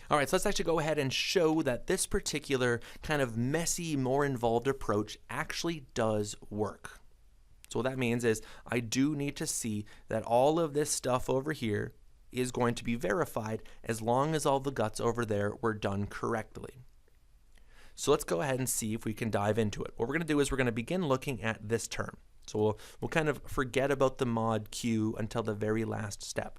All right, so let's actually go ahead and show that this particular kind of messy, more involved approach actually does work. So what that means is I do need to see that all of this stuff over here is going to be verified as long as all the guts over there were done correctly. So let's go ahead and see if we can dive into it. What we're going to do is we're going to begin looking at this term. So we'll kind of forget about the mod q until the very last step.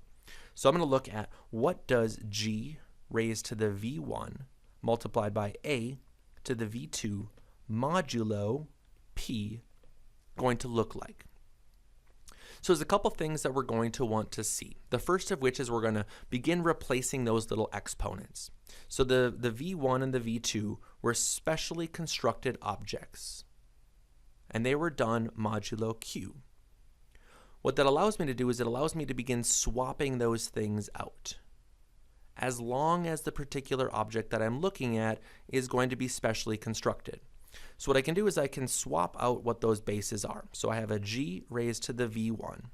So I'm going to look at what does g raised to the v1 multiplied by a to the v2 modulo p going to look like. So there's a couple things that we're going to want to see. The first of which is we're going to begin replacing those little exponents. So the v1 and the v2 were specially constructed objects, and they were done modulo q. What that allows me to do is it allows me to begin swapping those things out, as long as the particular object that I'm looking at is going to be specially constructed. So what I can do is I can swap out what those bases are. So I have a g raised to the v1,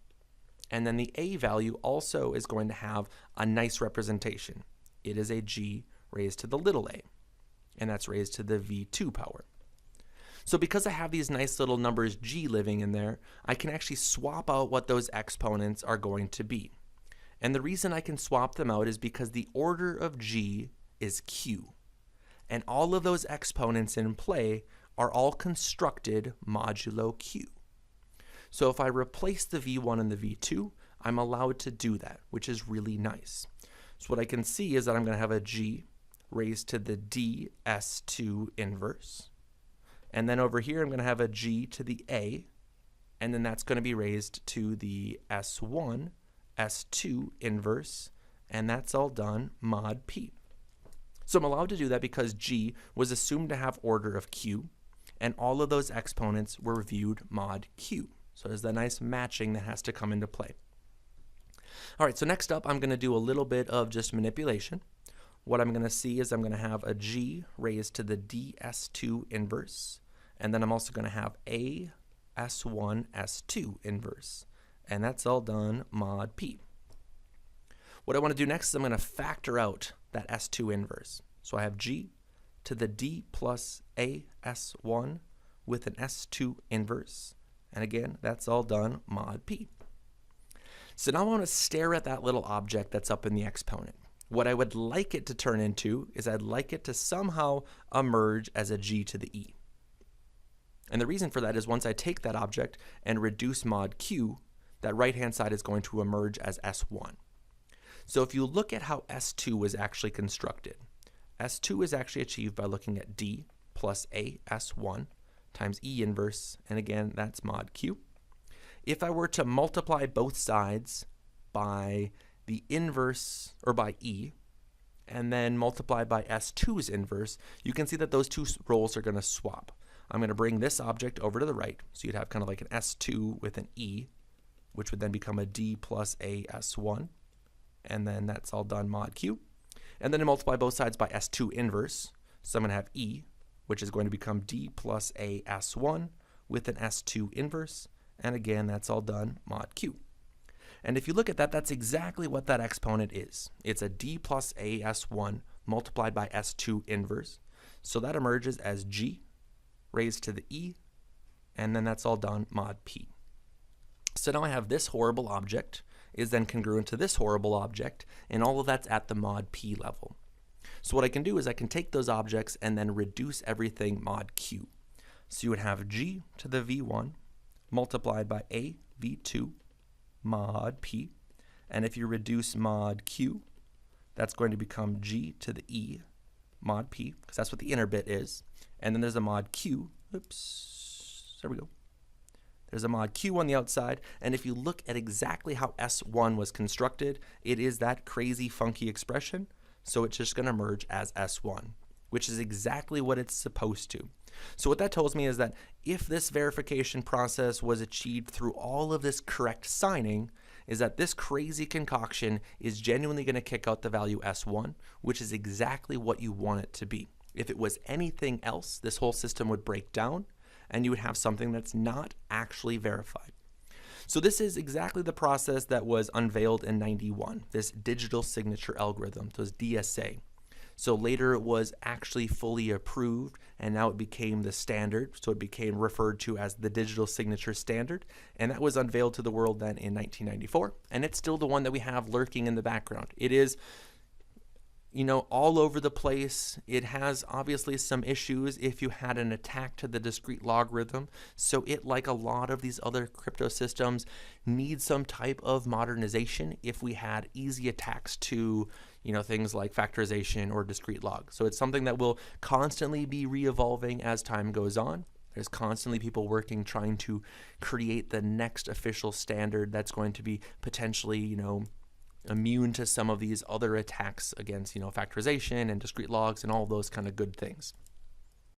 and then the a value also is going to have a nice representation. It is a g raised to the little a, and that's raised to the v2 power. So because I have these nice little numbers g living in there, I can actually swap out what those exponents are going to be. And the reason I can swap them out is because the order of g is q. And all of those exponents in play are all constructed modulo q. So if I replace the v1 and the v2, I'm allowed to do that, which is really nice. So what I can see is that I'm going to have a g raised to the ds2 inverse. And then over here I'm going to have a g to the a, and then that's going to be raised to the s1, s2 inverse, and that's all done mod p. So I'm allowed to do that because g was assumed to have order of q, and all of those exponents were viewed mod q. So there's that nice matching that has to come into play. All right, so next up I'm going to do a little bit of just manipulation. What I'm going to see is I'm going to have a g raised to the ds2 inverse, and then I'm also going to have a s1, s2 inverse, and that's all done mod p. What I want to do next is I'm going to factor out that s2 inverse. So I have g to the d plus a s1 with an s2 inverse, and again, that's all done mod p. So now I want to stare at that little object that's up in the exponent. What I would like it to turn into is I'd like it to somehow emerge as a g to the e. And the reason for that is once I take that object and reduce mod q, that right-hand side is going to emerge as s1. So if you look at how s2 was actually constructed, s2 is actually achieved by looking at d plus a s1 times e inverse, and again, that's mod q. If I were to multiply both sides by the inverse, or by e, and then multiply by s2's inverse, you can see that those two roles are going to swap. I'm going to bring this object over to the right, so you'd have kind of like an s2 with an e, which would then become a d plus a s1, and then that's all done mod q. And then to multiply both sides by s2 inverse, so I'm going to have e, which is going to become d plus a s1 with an s2 inverse, and again, that's all done mod q. And if you look at that, that's exactly what that exponent is. It's a d plus a s1 multiplied by s2 inverse. So that emerges as g raised to the e, and then that's all done mod p. So now I have this horrible object is then congruent to this horrible object, and all of that's at the mod p level. So what I can do is I can take those objects and then reduce everything mod q. So you would have g to the v1 multiplied by a v2 mod p, and if you reduce mod q, that's going to become g to the e mod p, because that's what the inner bit is, and then there's a mod q, oops, there we go. There's a mod q on the outside, and if you look at exactly how s1 was constructed, it is that crazy funky expression, so it's just going to merge as s1, which is exactly what it's supposed to. So what that tells me is that if this verification process was achieved through all of this correct signing, is that this crazy concoction is genuinely going to kick out the value s1, which is exactly what you want it to be. If it was anything else, this whole system would break down, and you would have something that's not actually verified. So this is exactly the process that was unveiled in '91, this digital signature algorithm, this DSA. So later it was actually fully approved, and now it became the standard. So it became referred to as the digital signature standard, and that was unveiled to the world then in 1994, and it's still the one that we have lurking in the background. It is, all over the place. It has obviously some issues if you had an attack to the discrete logarithm. So it, like a lot of these other crypto systems, needs some type of modernization if we had easy attacks to, things like factorization or discrete log. So it's something that will constantly be re-evolving as time goes on. There's constantly people working, trying to create the next official standard that's going to be potentially, immune to some of these other attacks against, factorization and discrete logs and all those kind of good things.